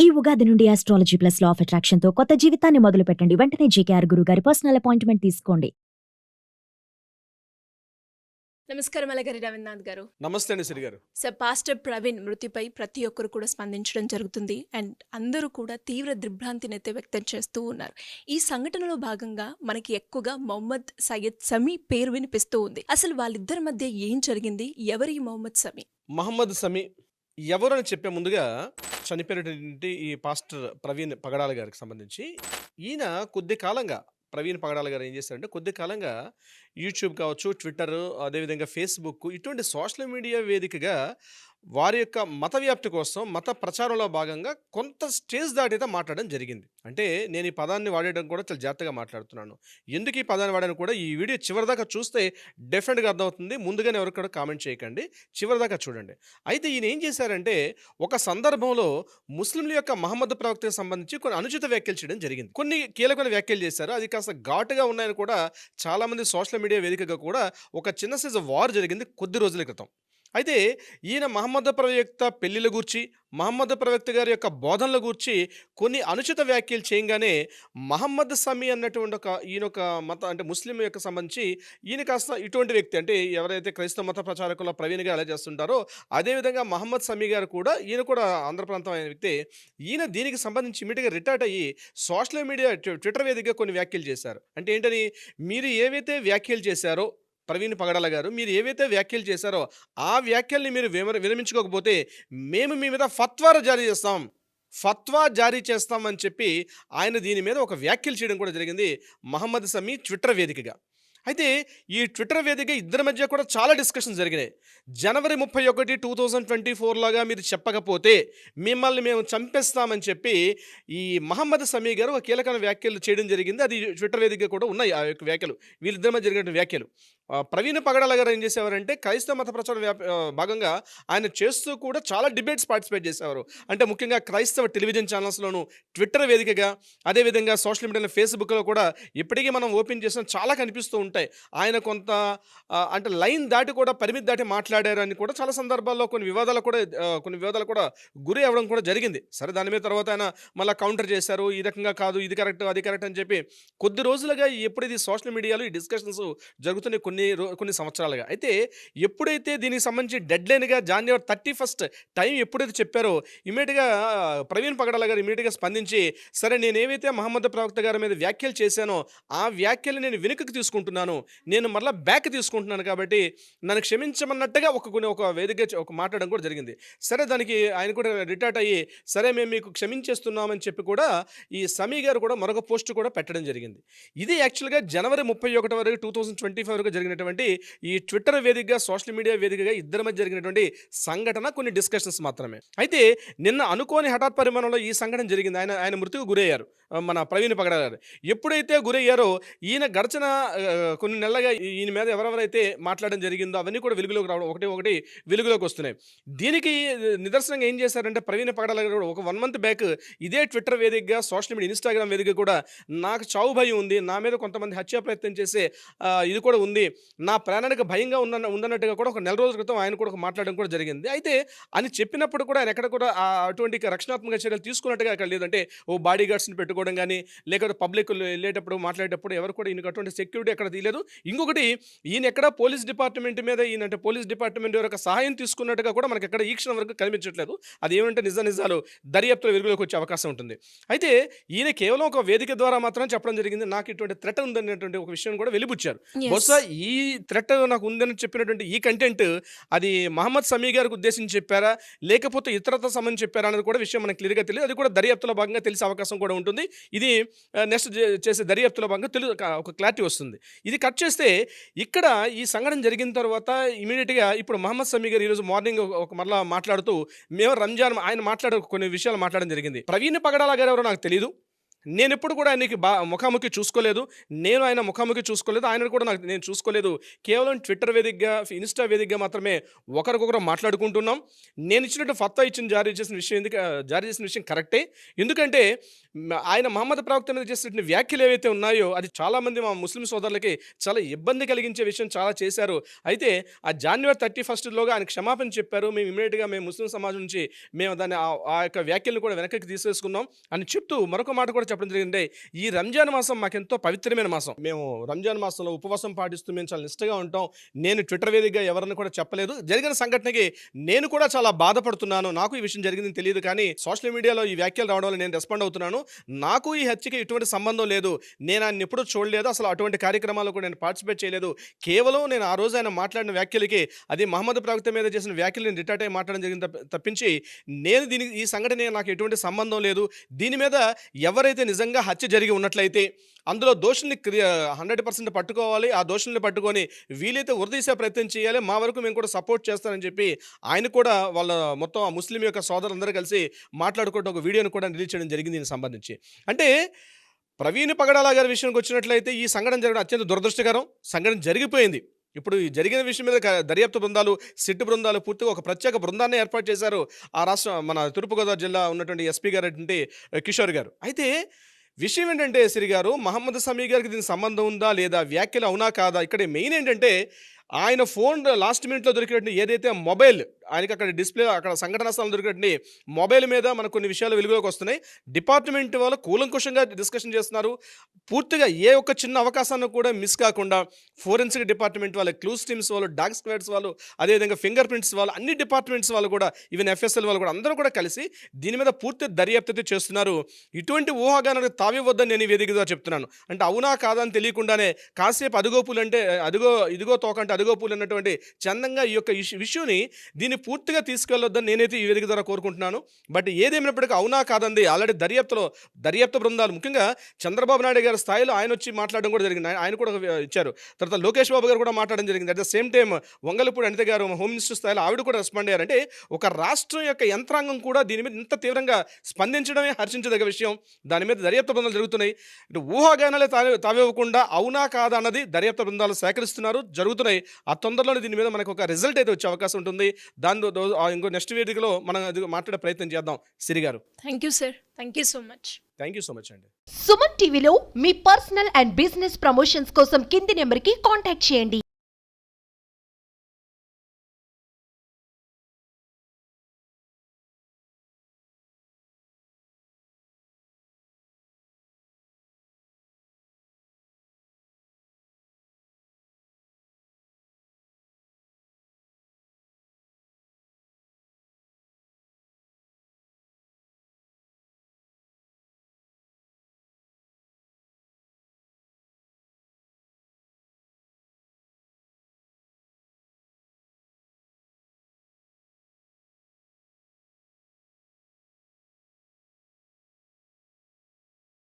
ఈ ఉగాది నుండి astrology plus law of attraction తో కొత్త జీవితాన్ని మొదలు పెట్టండి. వెంటనే జీకేఆర్ గురువు గారి పర్సనల్ అపాయింట్మెంట్ తీసుకోండి. నమస్కారం అలగారి రవీంద్రనాథ్ గారు. నమస్తే అండి సిరి గారు. సార్, పాస్టర్ ప్రవీణ్ మృతిపై ప్రతి ఒక్కరు కూడా స్పందించడం జరుగుతుంది అండ్ అందరూ కూడా తీవ్ర దిగ్భ్రాంతిని అయితే వ్యక్తం చేస్తూ ఉన్నారు. ఈ సంఘటనలో భాగంగా మనకి ఎక్కువగా మొహమ్మద్ సయ్యద్ సమీ పేరు వినిపిస్తూ ఉంది. అసలు వాళ్ళిద్దరి మధ్య ఏం జరిగింది? ఎవరి మొహమ్మద్ సమీ? మహమ్మద్ సమీ ఎవరని చెప్పే ముందుగా చనిపోయినటువంటి ఈ పాస్టర్ ప్రవీణ్ పగడాల గారికి సంబంధించి ఈయన కొద్ది కాలంగా ప్రవీణ్ పగడాల గారు ఏం చేశారంటే కొద్ది కాలంగా యూట్యూబ్ కావచ్చు, ట్విట్టర్, అదేవిధంగా ఫేస్బుక్ ఇటువంటి సోషల్ మీడియా వేదికగా వారి యొక్క మత వ్యాప్తి కోసం మత ప్రచారంలో భాగంగా కొంత స్టేజ్ దాటితే మాట్లాడడం జరిగింది. అంటే నేను ఈ పదాన్ని వాడేయడం కూడా చాలా జాగ్రత్తగా మాట్లాడుతున్నాను. ఎందుకు ఈ పదాన్ని వాడాను కూడా ఈ వీడియో చివరిదాకా చూస్తే డెఫినెట్గా అర్థమవుతుంది. ముందుగానే ఎవరికి కూడా కామెంట్ చేయకండి, చివరిదాకా చూడండి. అయితే ఈయన ఏం చేశారంటే ఒక సందర్భంలో ముస్లింల యొక్క మహమ్మద్ ప్రవక్తకు సంబంధించి కొన్ని అనుచిత వ్యాఖ్యలు చేయడం జరిగింది. కొన్ని కీలకమైన వ్యాఖ్యలు చేశారు. అది కాస్త ఘాటుగా ఉన్నాయని కూడా చాలామంది సోషల్ మీడియా వేదికగా కూడా ఒక చిన్న సైజు వార్ జరిగింది కొద్ది రోజుల క్రితం. అయితే ఈయన మహమ్మద్ ప్రవక్త పెళ్లిల గూర్చి, మహమ్మద్ ప్రవక్త గారి యొక్క బోధనల గూర్చి కొన్ని అనుచిత వ్యాఖ్యలు చేయగానే మహమ్మద్ సమీ అన్నటువంటి ఈయన ఒక మత అంటే ముస్లిం యొక్క సంబంధించి ఈయన కాస్త ఇటువంటి వ్యక్తి అంటే ఎవరైతే క్రైస్తవ మత ప్రచారకుల ప్రవీణ్ గారు ఎలా చేస్తుంటారో అదేవిధంగా మహమ్మద్ సమీ గారు కూడా ఈయన కూడా ఆంధ్ర ప్రాంతం అయిన వ్యక్తి. ఈయన దీనికి సంబంధించి ఇమీడియట్గా రిటార్ట్ అయ్యి సోషల్ మీడియా ట్విట్టర్ వేదికగా కొన్ని వ్యాఖ్యలు చేశారు. అంటే ఏంటని, మీరు ఏవైతే వ్యాఖ్యలు చేశారో ప్రవీణ్ పగడాల గారు, మీరు ఏవైతే వ్యాఖ్యలు చేశారో ఆ వ్యాఖ్యల్ని మీరు విరమించుకోకపోతే మేము మీ మీద ఫత్వా జారీ చేస్తామని చెప్పి ఆయన దీని మీద ఒక వ్యాఖ్యలు చేయడం కూడా జరిగింది మహమ్మద్ సమీ ట్విట్టర్ వేదికగా. అయితే ఈ ట్విట్టర్ వేదిక ఇద్దరి మధ్య కూడా చాలా డిస్కషన్స్ జరిగినాయి. జనవరి 31, 2024 లాగా మీరు చెప్పకపోతే మిమ్మల్ని మేము చంపేస్తామని చెప్పి ఈ మహమ్మద్ సమీ గారు ఒక కీలకమైన వ్యాఖ్యలు చేయడం జరిగింది. అది ట్విట్టర్ వేదిక కూడా ఉన్నాయి ఆ యొక్క వ్యాఖ్యలు, వీళ్ళిద్దరి మధ్య జరిగిన వ్యాఖ్యలు. ప్రవీణ్ పగడాల గారు ఏం చేసేవారంటే క్రైస్తవ మత ప్రచారం భాగంగా ఆయన చేస్తూ కూడా చాలా డిబేట్స్ పార్టిసిపేట్ చేసేవారు. అంటే ముఖ్యంగా క్రైస్తవ టెలివిజన్ ఛానల్స్లోను, ట్విట్టర్ వేదికగా, అదేవిధంగా సోషల్ మీడియాలో ఫేస్బుక్లో కూడా ఇప్పటికీ మనం ఓపెన్ చేసిన చాలా కనిపిస్తూ ఉంటాయి. ఆయన కొంత అంటే లైన్ దాటి కూడా పరిమితి దాటి మాట్లాడారని కూడా చాలా సందర్భాల్లో కొన్ని వివాదాలు కూడా గురి అవ్వడం కూడా జరిగింది. సరే, దాని మీద తర్వాత ఆయన మళ్ళీ కౌంటర్ చేశారు. ఈ రకంగా కాదు, ఇది కరెక్ట్, అది కరెక్ట్ అని చెప్పి కొద్ది రోజులుగా ఎప్పుడైతే సోషల్ మీడియాలో ఈ డిస్కషన్స్ జరుగుతున్నాయి కొన్ని సంవత్సరాలుగా. అయితే ఎప్పుడైతే దీనికి సంబంధించి డెడ్ లైన్గా జనవరి 31 టైం ఎప్పుడైతే చెప్పారో ఇమీడియట్గా ప్రవీణ్ పగడాల గారు ఇమీడియట్గా స్పందించి, సరే నేను ఏవైతే మహమ్మద్ ప్రవక్త గారి మీద వ్యాఖ్యలు చేశానో ఆ వ్యాఖ్యలు నేను వెనుకకు తీసుకుంటున్నాను, నేను మరలా బ్యాక్ తీసుకుంటున్నాను, కాబట్టి నన్ను క్షమించమన్నట్టుగా ఒక వేదిక ఒక మాట్లాడడం కూడా జరిగింది. సరే, దానికి ఆయన కూడా రిటార్ట్ అయ్యి సరే మేము మీకు క్షమించేస్తున్నామని చెప్పి కూడా ఈ సమీ గారు కూడా మరొక పోస్ట్ కూడా పెట్టడం జరిగింది. ఇది యాక్చువల్గా జనవరి 31 వరకు 2025 వరకు జరిగినటువంటి ఈ ట్విట్టర్ వేదికగా, సోషల్ మీడియా వేదికగా ఇద్దరి మధ్య జరిగినటువంటి సంఘటన, కొన్ని డిస్కషన్స్ మాత్రమే. అయితే నిన్న అనుకోని హఠాత్ పరిమాణంలో ఈ సంఘటన జరిగింది. ఆయన మృతికి గురయ్యారు మన ప్రవీణ్ పగడాల గారు. ఎప్పుడైతే గురయ్యారో ఈయన గడిచిన కొన్ని నెలలుగా ఈయన మీద ఎవరెవరైతే మాట్లాడడం జరిగిందో అవన్నీ కూడా వెలుగులోకి రావడం ఒకటి వెలుగులోకి వస్తున్నాయి. దీనికి నిదర్శనంగా ఏం చేశారంటే ప్రవీణ్ పగడాల గారు కూడా ఒక 1 month బ్యాక్ ఇదే ట్విట్టర్ వేదికగా, సోషల్ మీడియా ఇన్స్టాగ్రామ్ వేదిక కూడా నాకు చావు భయం ఉంది, నా మీద కొంతమంది హత్యా ప్రయత్నం చేసే ఇది కూడా ఉంది, నా ప్రాణానికి భయంగా ఉందన్నట్టుగా కూడా ఒక నెల రోజుల క్రితం ఆయన కూడా మాట్లాడడం కూడా జరిగింది. అయితే అని చెప్పినప్పుడు కూడా ఆయన ఎక్కడ కూడా అటువంటి రక్షణాత్మక చర్యలు తీసుకున్నట్టుగా అక్కడ లేదంటే ఓ బాడీ గార్డ్స్ని పెట్టుకోవడం కానీ, లేకపోతే పబ్లిక్ వెళ్ళేటప్పుడు మాట్లాడేటప్పుడు ఎవరు కూడా ఈయనకు అటువంటి సెక్యూరిటీ ఎక్కడ తీయలేదు. ఇంకొకటి, ఈయన ఎక్కడ పోలీస్ డిపార్ట్మెంట్ మీద ఈయనంటే పోలీస్ డిపార్ట్మెంట్ యొక్క సహాయం తీసుకున్నట్టుగా కూడా మనకి ఎక్కడ ఈ క్షణం వరకు కనిపించట్లేదు. అది ఏమంటే నిజాలు దర్యాప్తులో వెలుగులోకి వచ్చే అవకాశం ఉంటుంది. అయితే ఈయన కేవలం ఒక వేదిక ద్వారా మాత్రం చెప్పడం జరిగింది, నాకు ఇటువంటి థ్రెట్ ఉందనేటువంటి ఒక విషయం కూడా వెలిబుచ్చారు. బహుశా ఈ థ్రెట్ నాకు ఉందని చెప్పినటువంటి ఈ కంటెంట్ అది మహమ్మద్ సమీ గారికి ఉద్దేశించి చెప్పారా, లేకపోతే ఇతరత సంబంధించి చెప్పారా అనేది కూడా విషయం మనకు క్లియర్గా తెలియదు. అది కూడా దర్యాప్తులో భాగంగా తెలిసే అవకాశం కూడా ఉంటుంది. ఇది నెక్స్ట్ చేసే దర్యాప్తులో భాగంగా ఒక క్లారిటీ వస్తుంది. ఇది కట్ చేస్తే ఇక్కడ ఈ సంఘటన జరిగిన తర్వాత ఇమీడియట్గా ఇప్పుడు మహమ్మద్ సమీ గారు ఈరోజు మార్నింగ్ ఒక మరలా మాట్లాడుతూ మేము రంజాన్ ఆయన కొన్ని విషయాలు మాట్లాడడం జరిగింది. ప్రవీణ్ పగడాల గారు ఎవరో నాకు తెలియదు, నేనెప్పుడు కూడా ఆయనకి ముఖాముఖి చూసుకోలేదు. నేను ఆయన ముఖాముఖి చూసుకోలేదు. ఆయనను కూడా నేను చూసుకోలేదు. కేవలం ట్విట్టర్ వేదికగా, ఇన్‌స్టా వేదికగా మాత్రమే ఒకరికొకరు మాట్లాడుకుంటున్నాం. నేనిచ్చినట్టు ఫత్వా జారీ చేసిన విషయం కరెక్టే. ఎందుకంటే ఆయన మహమ్మద్ ప్రవక్త మీద చేసినటువంటి వ్యాఖ్యలు ఏవైతే ఉన్నాయో అది చాలామంది మా ముస్లిం సోదరులకి చాలా ఇబ్బంది కలిగించే విషయం చాలా చేశారు. అయితే ఆ జనవరి 31 ఆయన క్షమాపణ చెప్పారు. మేము ఇమ్మీడియేట్‌గా ముస్లిం సమాజం నుంచి మేము దాన్ని ఆ యొక్క వ్యాఖ్యలను కూడా వెనక్కి తీసేసుకున్నాం అని చెప్తూ మరొక మాట కూడా చెప్పడం జరిగింది. ఈ రంజాన్ మాసం మాకెంతో పవిత్రమైన మాసం. మేము రంజాన్ మాసంలో ఉపవాసం పాటిస్తూ మేము చాలా నిష్టగా ఉంటాం. నేను ట్విట్టర్ వేదికగా ఎవరిని కూడా చెప్పలేదు. జరిగిన సంఘటనకి నేను కూడా చాలా బాధపడుతున్నాను. నాకు ఈ విషయం జరిగిందని తెలియదు, కానీ సోషల్ మీడియాలో ఈ వ్యాఖ్యలు రావడం వల్ల నేను రెస్పాండ్ అవుతున్నాను. నాకు ఈ హత్యకి ఎటువంటి సంబంధం లేదు. నేను ఆయన ఎప్పుడూ చూడలేదు. అసలు అటువంటి కార్యక్రమాల్లో కూడా నేను పార్టిసిపేట్ చేయలేదు. కేవలం నేను ఆ రోజు ఆయన మాట్లాడిన వ్యాఖ్యలకి, అది మహమ్మద్ ప్రవక్త మీద చేసిన వ్యాఖ్యలు నేను రిటార్ట్ అయ్యి మాట్లాడడం జరిగింది తప్పించి నేను ఈ సంఘటన నాకు ఎటువంటి సంబంధం లేదు. దీని మీద ఎవరైతే నిజంగా హత్య జరిగి ఉన్నట్లయితే అందులో దోషుల్ని 100% పట్టుకోవాలి. ఆ దోషుల్ని పట్టుకొని వీలైతే ఉరిదీసే ప్రయత్నం చేయాలి. మా వరకు మేము కూడా సపోర్ట్ చేస్తానని చెప్పి ఆయన కూడా వాళ్ళ మొత్తం ఆ ముస్లిం యొక్క సోదరులందరూ కలిసి మాట్లాడుకుంటూ ఒక వీడియోని కూడా రిలీజ్ చేయడం జరిగింది దీనికి సంబంధించి. అంటే ప్రవీణ్ పగడాల గారి విషయానికి వచ్చినట్లయితే ఈ సంఘటన జరగడం అత్యంత దురదృష్టకరం. సంఘటన జరిగిపోయింది. ఇప్పుడు ఈ జరిగిన విషయం మీద దర్యాప్తు బృందాలు, సిట్ బృందాలు పూర్తిగా ఒక ప్రత్యేక బృందాన్ని ఏర్పాటు చేశారు ఆ మన తూర్పుగోదావరి జిల్లా ఉన్నటువంటి ఎస్పీ గారు కిషోర్ గారు. అయితే విషయం ఏంటంటే సిరి గారు, మహమ్మద్ సమీ గారికి దీనికి సంబంధం ఉందా లేదా, వ్యాఖ్యలు అవునా కాదా, ఇక్కడ మెయిన్ ఏంటంటే ఆయన ఫోన్ లాస్ట్ మినిట్లో దొరికినటువంటి ఏదైతే మొబైల్ ఆయనకి అక్కడ డిస్ప్లే అక్కడ సంఘటన స్థలం దొరికినటువంటి మొబైల్ మీద మనకు కొన్ని విషయాలు వెలుగులోకి వస్తున్నాయి. డిపార్ట్మెంట్ వాళ్ళు కూలంకుషంగా డిస్కషన్ చేస్తున్నారు. పూర్తిగా ఏ ఒక్క చిన్న అవకాశాన్ని కూడా మిస్ కాకుండా ఫోరెన్సిక్ డిపార్ట్మెంట్ వాళ్ళు, క్లూస్ టీమ్స్ వాళ్ళు, డాగ్ స్క్వాడ్స్ వాళ్ళు, అదేవిధంగా ఫింగర్ ప్రింట్స్ వాళ్ళు, అన్ని డిపార్ట్మెంట్స్ వాళ్ళు కూడా, ఈవెన్ FSL వాళ్ళు కూడా అందరూ కూడా కలిసి దీని మీద పూర్తి దర్యాప్తు చేస్తున్నారు. ఇటువంటి ఊహాగానాలకు తావివద్దని నేను ఈ వేదికగా చెప్తున్నాను. అంటే అవునా కాదా అని తెలియకుండానే కాసేపు అదుగోపులు అంటే ఇదిగో తోకంటే అదుగోపులు అన్నటువంటి చందంగా ఈ యొక్క ఇష్యూని దీన్ని పూర్తిగా తీసుకెళ్లొద్దని నేనైతే ఈ వేదిక ద్వారా కోరుకుంటున్నాను. బట్ ఏదేమైనప్పటికీ అవునా కాదండి ఆల్రెడీ దర్యాప్తు బృందాలు, ముఖ్యంగా చంద్రబాబు నాయుడు గారి స్థాయిలో ఆయన వచ్చి మాట్లాడడం కూడా జరిగింది. ఆయన కూడా ఇచ్చారు. తర్వాత లోకేష్ బాబు గారు కూడా మాట్లాడడం జరిగింది. At the same time Vangalapudi Anitha గారు హోమ్ మినిస్టర్ స్థాయిలో ఆవిడ కూడా రెస్పాండ్ అయ్యారంటే ఒక రాష్ట్రం యొక్క యంత్రాంగం కూడా దీని మీద ఇంత తీవ్రంగా స్పందించడమే హర్షించదగ్గ విషయం. దాని మీద దర్యాప్తు బృందాలు జరుగుతున్నాయి. ఇటు ఊహాగానాలే తావివ్వకుండా అవునా కాదా అన్నది దర్యాప్తు బృందాలు సేకరిస్తున్నారు, జరుగుతున్నాయి. ఆ తొందరలోనే దీని మీద మనకు ఒక రిజల్ట్ అయితే వచ్చే అవకాశం ఉంటుంది. ఇంకో నెక్స్ట్ వేదికలో మనం మాట్లాడే ప్రయత్నం చేద్దాం సిరి గారు. Thank you sir. Thank you so much. Thank you so much అండి. సుమన్ టీవీలో మీ పర్సనల్ అండ్ బిజినెస్ ప్రమోషన్స్ కోసం కింది నెంబర్కి కాంటాక్ట్ చేయండి.